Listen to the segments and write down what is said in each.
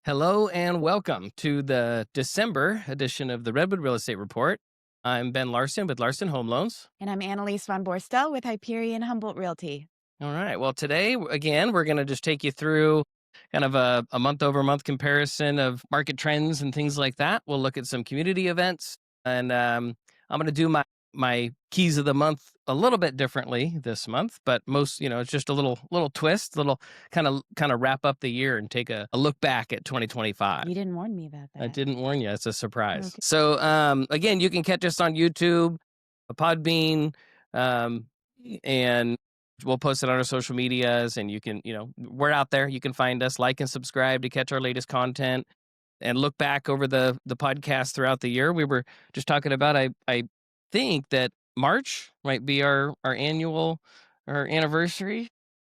Hello and welcome to the December edition of the Redwood Real Estate Report. I'm Ben Larson with Larson Home Loans. And I'm Annalise von Borstel with Hyperion Humboldt Realty. All right. Well, today, again, we're going to just take you through kind of a month over month comparison of market trends and things like that. We'll look at some community events, and I'm going to do my keys of the month a little bit differently this month, but most, it's just a little twist, little kind of wrap up the year and take a look back at 2025. You didn't warn me about I that. didn't warn you. It's a surprise. Okay. So, again, you can catch us on YouTube, Podbean, and we'll post it on our social medias. And you can, we're out there. You can find us, like and subscribe to catch our latest content, and look back over the podcast throughout the year. We were just talking about. I think that March might be our anniversary,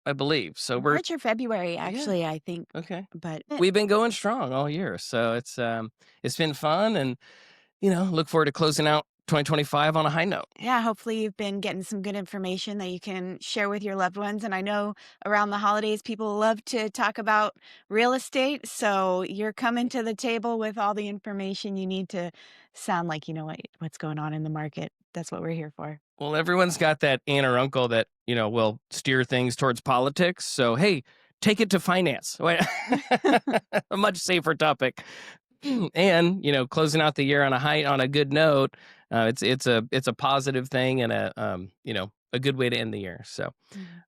I believe. So we're March or February, actually, I think. okay. But We've been going strong all year, so it's been fun, and look forward to closing out 2025 on a high note. yeah, hopefully you've been getting some good information that you can share with your loved ones. And I know around the holidays, people love to talk about real estate. So you're coming to the table with all the information you need to sound like you know what's going on in the market. That's what we're here for. Well, everyone's got that aunt or uncle that will steer things towards politics. So hey, take it to finance. Wait, a much safer topic. And closing out the year on a good note. It's a positive thing and a good way to end the year. So,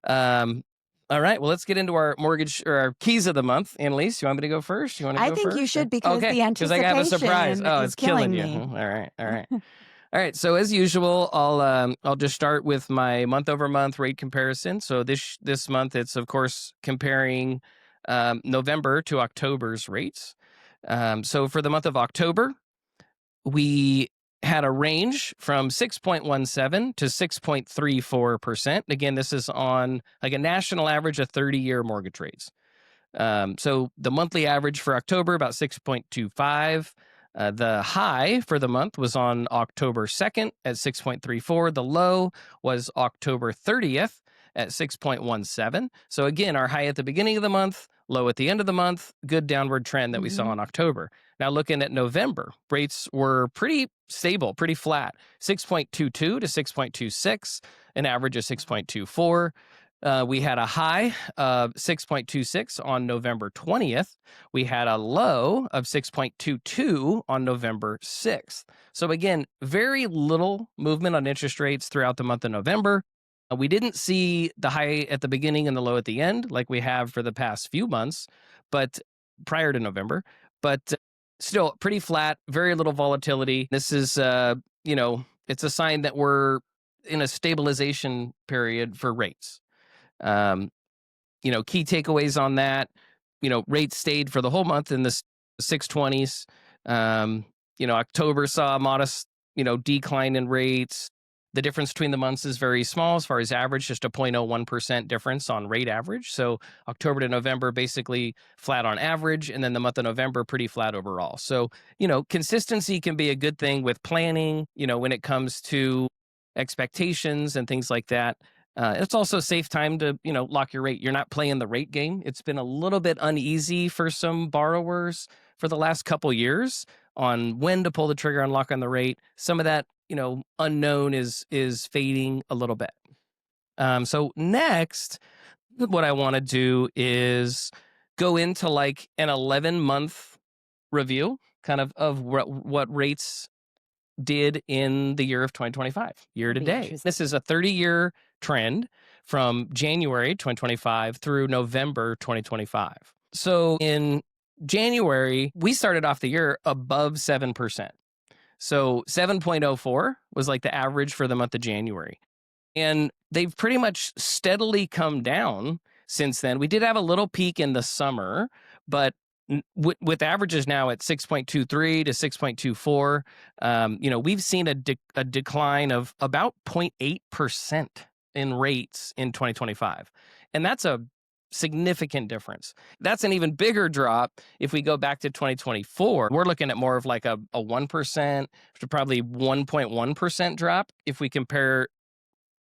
all right. Well, let's get into our mortgage or our keys of the month. Annalise, you want me to go first? You want to I go think first? you should, because okay, the because I have a surprise. anticipation Oh, is it's killing you. me. All right. All right. All right. So as usual, I'll just start with my month over month rate comparison. So this month, it's of course comparing November to October's rates. So for the month of October, we had a range from 6.17 to 6.34%. Again, this is on like a national average of 30-year mortgage rates. So the monthly average for October, about 6.25. The high for the month was on October 2nd at 6.34. The low was October 30th at 6.17. So again, our high at the beginning of the month, low at the end of the month, good downward trend that we saw in October. Now looking at November, rates were pretty stable, pretty flat, 6.22 to 6.26, an average of 6.24. We had a high of 6.26 on November 20th. We had a low of 6.22 on November 6th. So again, very little movement on interest rates throughout the month of November. We didn't see the high at the beginning and the low at the end like we have for the past few months, but prior to November, but still pretty flat, very little volatility. This is, it's a sign that we're in a stabilization period for rates. Key takeaways on that, rates stayed for the whole month in the 620s. October saw a modest, decline in rates. The difference between the months is very small as far as average, just a 0.01% difference on rate average. So October to November, basically flat on average. And then the month of November, pretty flat overall. So, consistency can be a good thing with planning, when it comes to expectations and things like that. It's also a safe time to, lock your rate. You're not playing the rate game. It's been a little bit uneasy for some borrowers for the last couple years on when to pull the trigger and lock on the rate. Some of that, unknown is fading a little bit. So next, what I want to do is go into like an 11-month review kind of what rates did in the year of 2025, year to date. This is a 30-year trend from January 2025 through November 2025. So in January, we started off the year above 7%. So 7.04 was like the average for the month of January. And they've pretty much steadily come down since then. We did have a little peak in the summer, but with averages now at 6.23 to 6.24, we've seen a decline of about 0.8% in rates in 2025. And that's a significant difference. That's an even bigger drop if we go back to 2024. We're looking at more of like a 1% to probably 1.1% drop if we compare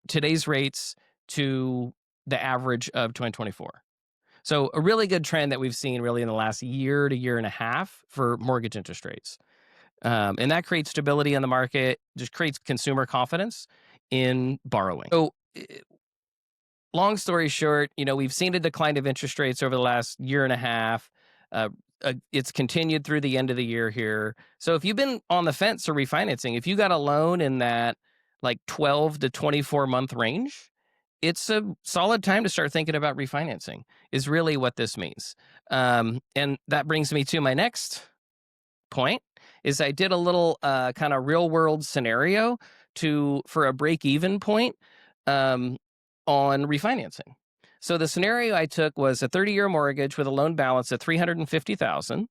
today's rates to the average of 2024. So a really good trend that we've seen really in the last year to year and a half for mortgage interest rates. And that creates stability in the market, just creates consumer confidence in borrowing. So long story short, we've seen a decline of interest rates over the last year and a half. It's continued through the end of the year here. So if you've been on the fence or refinancing, if you got a loan in that like 12 to 24 month range, it's a solid time to start thinking about refinancing, is really what this means. And that brings me to my next point is I did a little kind of real world scenario for a break even point um, on refinancing. So the scenario I took was a 30-year mortgage with a loan balance of 350,000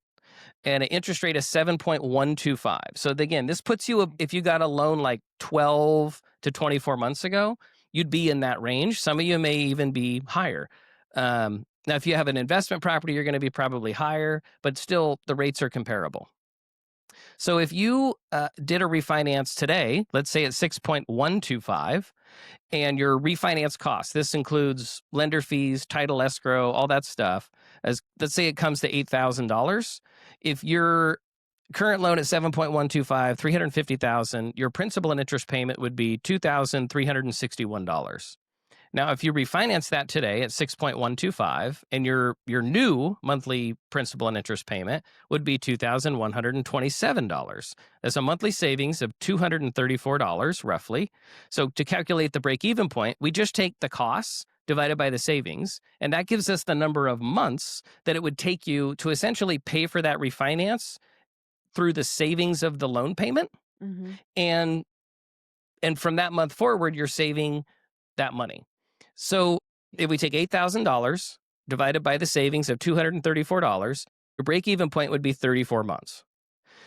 and an interest rate of 7.125. So again, this puts you, if you got a loan like 12 to 24 months ago, you'd be in that range. Some of you may even be higher. Now, if you have an investment property, you're going to be probably higher, but still the rates are comparable. So if you did a refinance today, let's say at 6.125, and your refinance cost, this includes lender fees, title escrow, all that stuff, as let's say it comes to $8,000. If your current loan at 7.125, 350,000, your principal and interest payment would be $2,361. Now, if you refinance that today at 6.125 and your new monthly principal and interest payment would be $2,127. That's a monthly savings of $234 roughly. So to calculate the break-even point, we just take the costs divided by the savings, and that gives us the number of months that it would take you to essentially pay for that refinance through the savings of the loan payment. Mm-hmm. And from that month forward, you're saving that money. So if we take $8,000 divided by the savings of $234, your break-even point would be 34 months.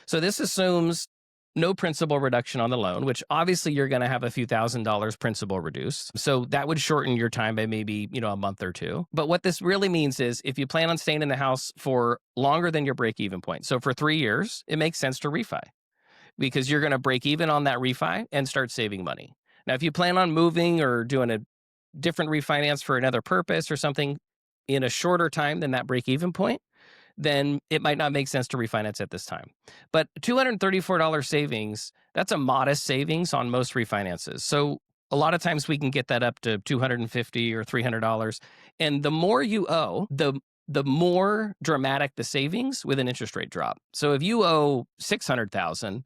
So this assumes no principal reduction on the loan, which obviously you're going to have a few $1,000s principal reduced. So that would shorten your time by maybe, a month or two. But what this really means is if you plan on staying in the house for longer than your break-even point, so for 3 years, it makes sense to refi because you're going to break even on that refi and start saving money. Now, if you plan on moving or doing a different refinance for another purpose or something in a shorter time than that break-even point, then it might not make sense to refinance at this time. But $234 savings, that's a modest savings on most refinances. So a lot of times we can get that up to $250 or $300. And the more you owe, the more dramatic the savings with an interest rate drop. So if you owe $600,000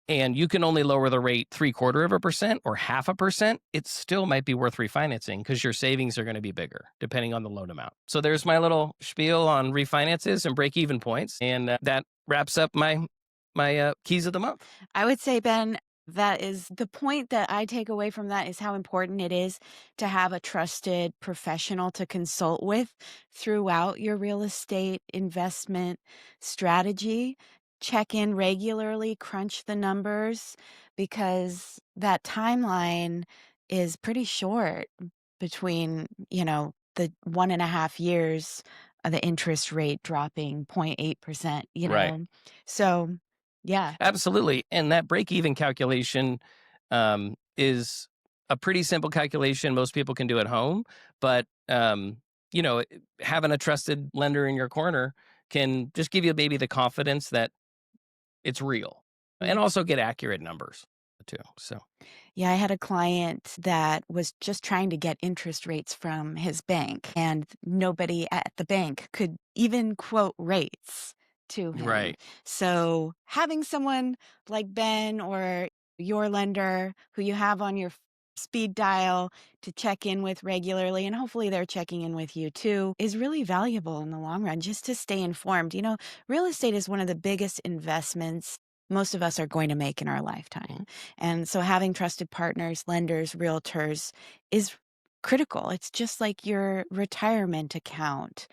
and you can only lower the rate 0.75% or 0.5%, it still might be worth refinancing because your savings are going to be bigger depending on the loan amount. So there's my little spiel on refinances and break-even points, and that wraps up my keys of the month. I would say, Ben, that is the point that I take away from that is how important it is to have a trusted professional to consult with throughout your real estate investment strategy. Check in regularly, crunch the numbers, because that timeline is pretty short between, the 1.5 years of the interest rate dropping 0.8%, Right. So yeah. Absolutely. And that break-even calculation is a pretty simple calculation most people can do at home. But, having a trusted lender in your corner can just give you maybe the confidence that it's real and also get accurate numbers too. So, Yeah, I had a client that was just trying to get interest rates from his bank, and nobody at the bank could even quote rates to him. right. So, having someone like Ben or your lender who you have on your speed dial to check in with regularly, and hopefully they're checking in with you too, is really valuable in the long run just to stay informed. Real estate is one of the biggest investments most of us are going to make in our lifetime. And so having trusted partners, lenders, realtors is critical. It's just like your retirement account.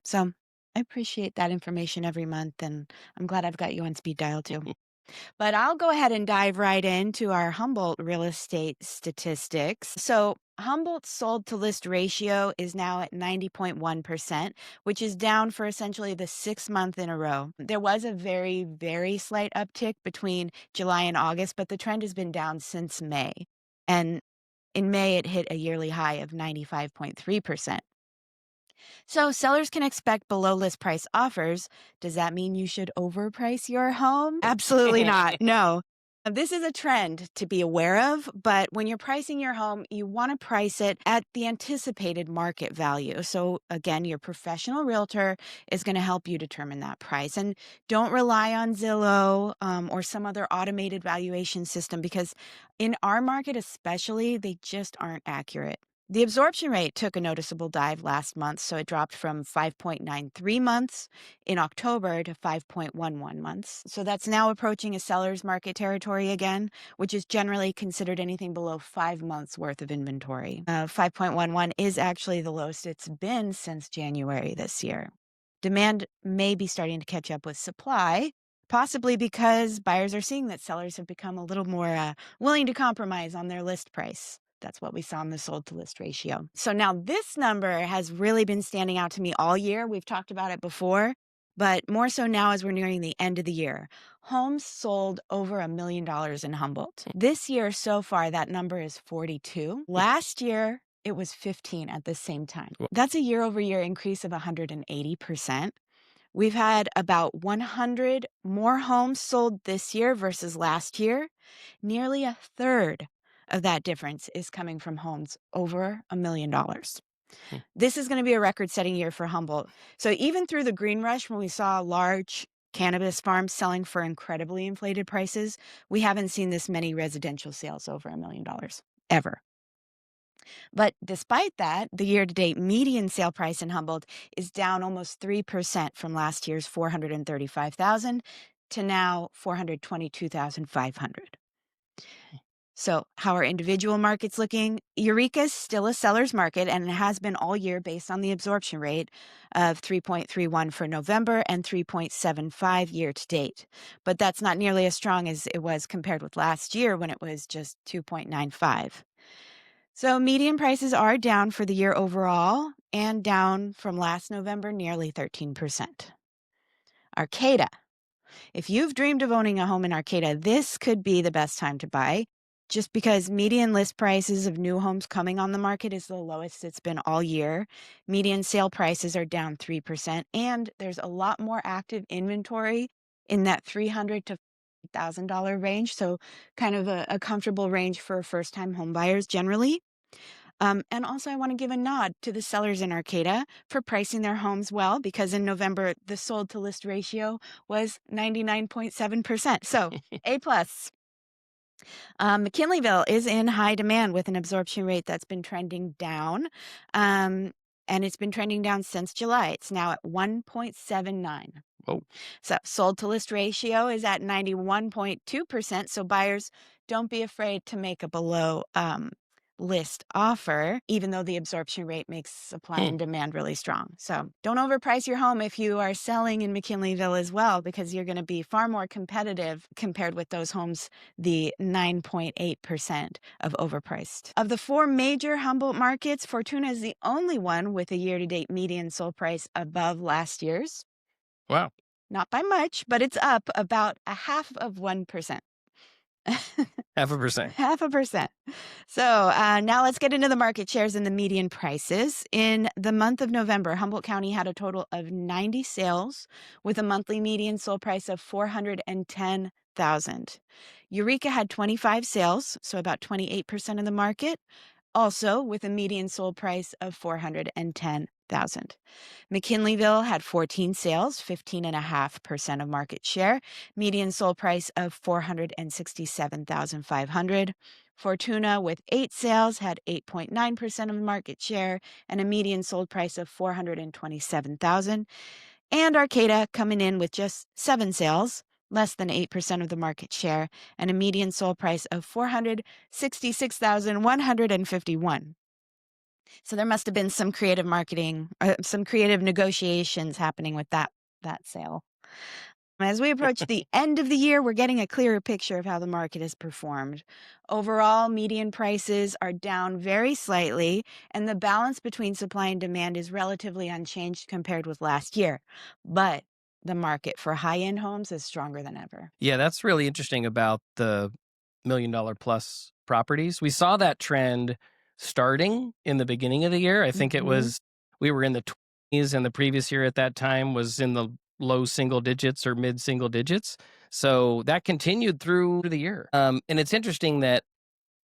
So I appreciate that information every month, and I'm glad I've got you on speed dial too. But I'll go ahead and dive right into our Humboldt real estate statistics. So Humboldt's sold to list ratio is now at 90.1%, which is down for essentially the 6th month in a row. There was a very, very slight uptick between July and August, but the trend has been down since May. And in May, it hit a yearly high of 95.3%. So sellers can expect below list price offers. Does that mean you should overprice your home? Absolutely not. No. This is a trend to be aware of, but when you're pricing your home, you want to price it at the anticipated market value. So, again, your professional realtor is going to help you determine that price. And don't rely on Zillow or some other automated valuation system because in our market, especially, they just aren't accurate. The absorption rate took a noticeable dive last month, so it dropped from 5.93 months in October to 5.11 months. So that's now approaching a seller's market territory again, which is generally considered anything below 5 months worth of inventory. 5.11 is actually the lowest it's been since January this year. Demand may be starting to catch up with supply, possibly because buyers are seeing that sellers have become a little more willing to compromise on their list price. That's what we saw in the sold to list ratio. So now this number has really been standing out to me all year. We've talked about it before, but more so now as we're nearing the end of the year. Homes sold over $1 million in Humboldt. This year so far, that number is 42. Last year, it was 15 at the same time. That's a year over year increase of 180%. We've had about 100 more homes sold this year versus last year. Nearly a third of that difference is coming from homes over $1 million. This is going to be a record-setting year for Humboldt. So even through the green rush, when we saw large cannabis farms selling for incredibly inflated prices, we haven't seen this many residential sales over $1 million ever. But despite that, the year-to-date median sale price in Humboldt is down almost 3% from last year's $435,000 to now $422,500. So how are individual markets looking? Eureka is still a seller's market, and it has been all year based on the absorption rate of 3.31 for November and 3.75 year to date. But that's not nearly as strong as it was compared with last year when it was just 2.95. So median prices are down for the year overall and down from last November nearly 13%. Arcata. If you've dreamed of owning a home in Arcata, this could be the best time to buy. Just because median list prices of new homes coming on the market is the lowest it's been all year. Median sale prices are down 3%, and there's a lot more active inventory in that $300 to $1,000 range, so kind of a comfortable range for first-time home buyers generally. And also, I want to give a nod to the sellers in Arcata for pricing their homes well, because in November, the sold to list ratio was 99.7%. So, A plus. McKinleyville is in high demand with an absorption rate that's been trending down. And it's been trending down since July. It's now at 1.79. Whoa. So sold to list ratio is at 91.2%. So buyers, don't be afraid to make a below list offer, even though the absorption rate makes supply and demand really strong. So don't overprice your home if you are selling in McKinleyville as well, because you're going to be far more competitive compared with those homes, the 9.8% of overpriced. Of the four major Humboldt markets, Fortuna is the only one with a year-to-date median sold price above last year's. Wow. Not by much, but it's up about 0.5%. 0.5%. 0.5%. So now let's get into the market shares and the median prices. In the month of November, Humboldt County had a total of 90 sales with a monthly median sold price of $410,000. Eureka had 25 sales, so about 28% of the market, also with a median sold price of $410,000. McKinleyville had 14 sales, 15.5% of market share, median sold price of $467,500. Fortuna with 8 sales had 8.9% of market share and a median sold price of $427,000. And Arcata coming in with just 7 sales, less than 8% of the market share, and a median sold price of $466,151. So there must have been some creative marketing, some creative negotiations happening with that sale. As we approach the end of the year, we're getting a clearer picture of how the market has performed. Overall, median prices are down very slightly, and the balance between supply and demand is relatively unchanged compared with last year. But the market for high-end homes is stronger than ever. Yeah, that's really interesting about the $1 million plus properties. We saw that trend starting in the beginning of the year. I think it was, we were in the and the previous year at that time was in the low single digits or mid single digits. So that continued through the year. And it's interesting that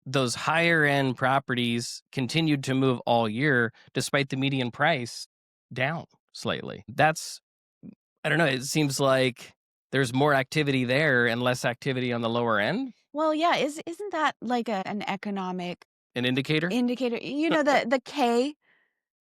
those higher end properties continued to move all year despite the median price down slightly. I don't know, it seems like there's more activity there and less activity on the lower end. Well, yeah, isn't that like an economic An indicator? indicator? You know, the K.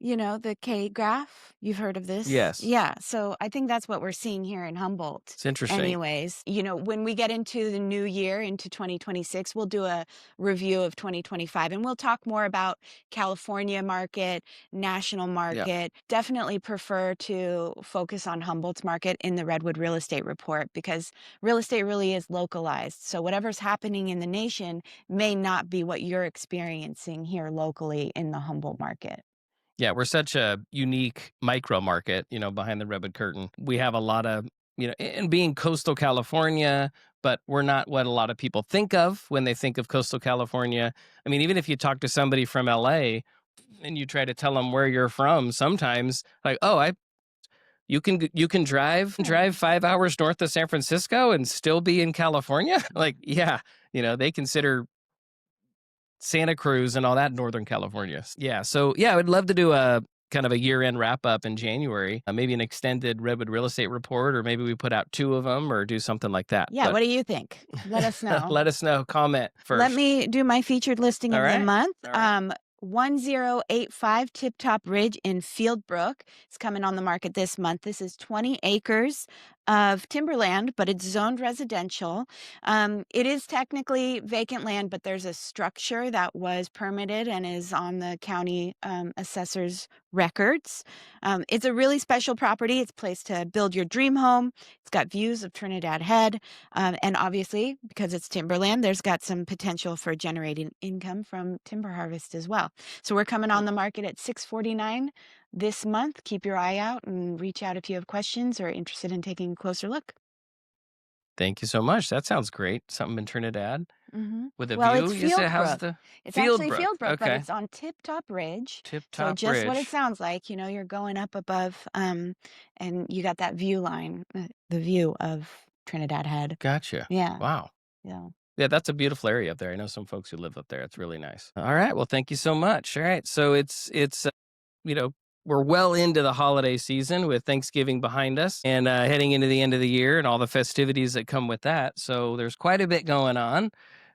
You know, the K graph? You've heard of this? Yes. Yeah, so I think that's what we're seeing here in Humboldt It's interesting. anyways. You know, when we get into the new year, into 2026, we'll do a review of 2025, and we'll talk more about California market, national Yeah. market. Definitely prefer to focus on Humboldt's market in the Redwood Real Estate Report because real estate really is localized. So whatever's happening in the nation may not be what you're experiencing here locally in the Humboldt market. Yeah, we're such a unique micro market, behind the Redwood curtain. We have a lot of, and being coastal California, but we're not what a lot of people think of when they think of coastal California. I mean, even if you talk to somebody from LA and you try to tell them where you're from, sometimes like, oh, you can drive 5 hours north of San Francisco and still be in California. Like, yeah, they consider Santa Cruz and all that Northern California. Yeah. So yeah, I would love to do a kind of a year-end wrap-up in January, maybe an extended Redwood Real Estate Report, or maybe we put out 2 of them or do something like that. Yeah, But what do you think? Let us know. let us know. Comment first. Let me do my featured listing All of the right. month. All right. 1085 Tip Top Ridge in Fieldbrook. It's coming on the market this month. This is 20 acres of timberland, but it's zoned residential. It is technically vacant land, but there's a structure that was permitted and is on the county assessor's records. It's a really special property. It's a place to build your dream home. It's got views of Trinidad Head. And obviously, because it's timberland, there's got some potential for generating income from timber harvest as well. So we're coming on the market at $649 this month. Keep your eye out and reach out if you have questions or interested in taking a closer look. Thank you so much. That sounds great. Something in Trinidad with a Well, view. it's You said, how's Fieldbrook. the It's actually Fieldbrook? Fieldbrook, but Okay. it's on Tip Top Ridge. Tip So Top just what it Ridge. sounds like, you're going up above, and you got that view line, the view of Trinidad Head. Gotcha. Yeah, Wow. yeah. Yeah, that's a beautiful area up there. I know some folks who live up there. It's really nice. All right. Well, thank you so much. All right. So it's you know, we're well into the holiday season with Thanksgiving behind us and heading into the end of the year and all the festivities that come with that. So there's quite a bit going on.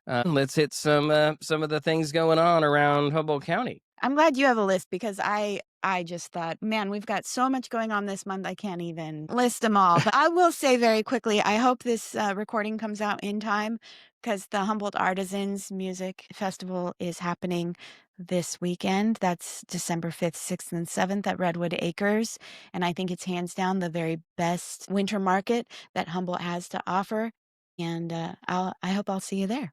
Let's hit some of the things going on around Humboldt County. I'm glad you have a list because I just thought, man, we've got so much going on this month. I can't even list them all. But I will say very quickly, I hope this recording comes out in time because the Humboldt Artisans Music Festival is happening this weekend. That's December 5th, 6th, and 7th at Redwood Acres. And I think it's hands down the very best winter market that Humboldt has to offer. And I hope I'll see you there.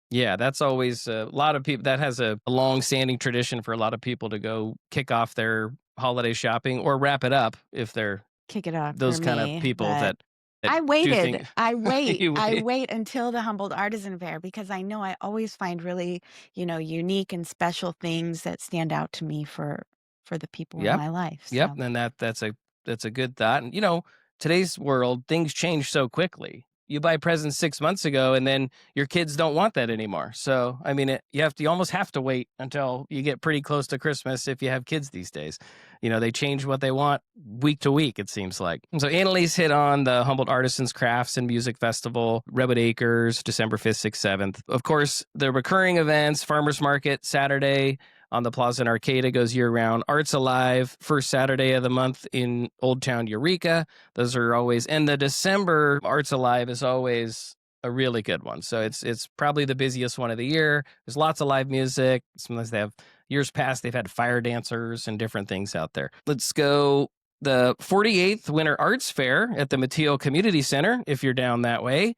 Yeah, that's always a lot of people. That has a long-standing tradition for a lot of people to go kick off their holiday shopping or wrap it up if they're Kick it off those for kind of me, people but that I do waited. think I wait. you I wait. wait until the Humboldt Artisan Fair because I know I always find really, unique and special things that stand out to me for the people in Yep. my life. Yep. So And that's a good thought. And today's world, things change so quickly. You buy presents 6 months ago, and then your kids don't want that anymore. So, I mean, you almost have to wait until you get pretty close to Christmas if you have kids these days. They change what they want week to week, it seems like. And so Annalise hit on the Humboldt Artisans Crafts and Music Festival, Redwood Acres, December 5th, 6th, 7th. Of course, the recurring events, Farmers Market, Saturday on the Plaza in Arcata goes year-round. Arts Alive, first Saturday of the month in Old Town Eureka. Those are always, and the December Arts Alive is always a really good one. So it's probably the busiest one of the year. There's lots of live music. Sometimes they have, years past, they've had fire dancers and different things out there. Let's go the 48th Winter Arts Fair at the Mateo Community Center, if you're down that way.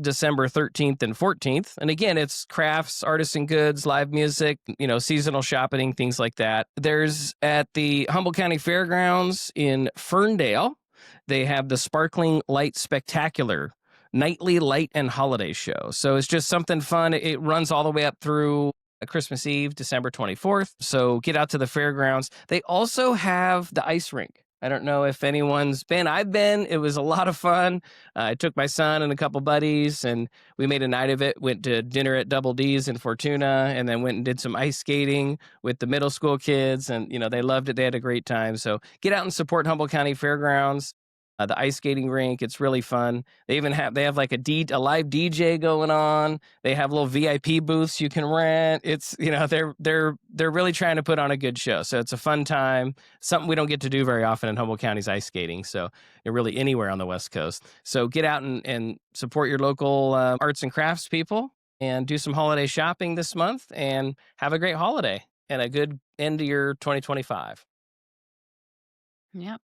December 13th and 14th. And again, it's crafts, artisan goods, live music, seasonal shopping, things like that. There's at the Humboldt County Fairgrounds in Ferndale, they have the Sparkling Light Spectacular nightly light and holiday show. So it's just something fun. It runs all the way up through Christmas Eve, December 24th. So get out to the fairgrounds. They also have the ice rink. I don't know if anyone's been. I've been. It was a lot of fun. I took my son and a couple buddies, and we made a night of it. Went to dinner at Double D's in Fortuna, and then went and did some ice skating with the middle school kids. And, they loved it. They had a great time. So get out and support Humboldt County Fairgrounds. The ice skating rink, it's really fun. They have like a live DJ going on. They have little VIP booths you can rent. It's, they're really trying to put on a good show. So it's a fun time. Something we don't get to do very often in Humboldt County's ice skating. So you're really anywhere on the West Coast. So get out and support your local arts and crafts people, and do some holiday shopping this month, and have a great holiday and a good end to your 2025. Yep.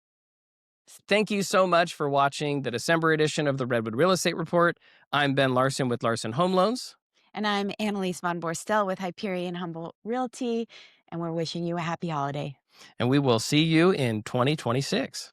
Thank you so much for watching the December edition of the Redwood Real Estate Report. I'm Ben Larson with Larson Home Loans. And I'm Annalise von Borstel with Hyperion Humboldt Realty, and we're wishing you a happy holiday. And we will see you in 2026.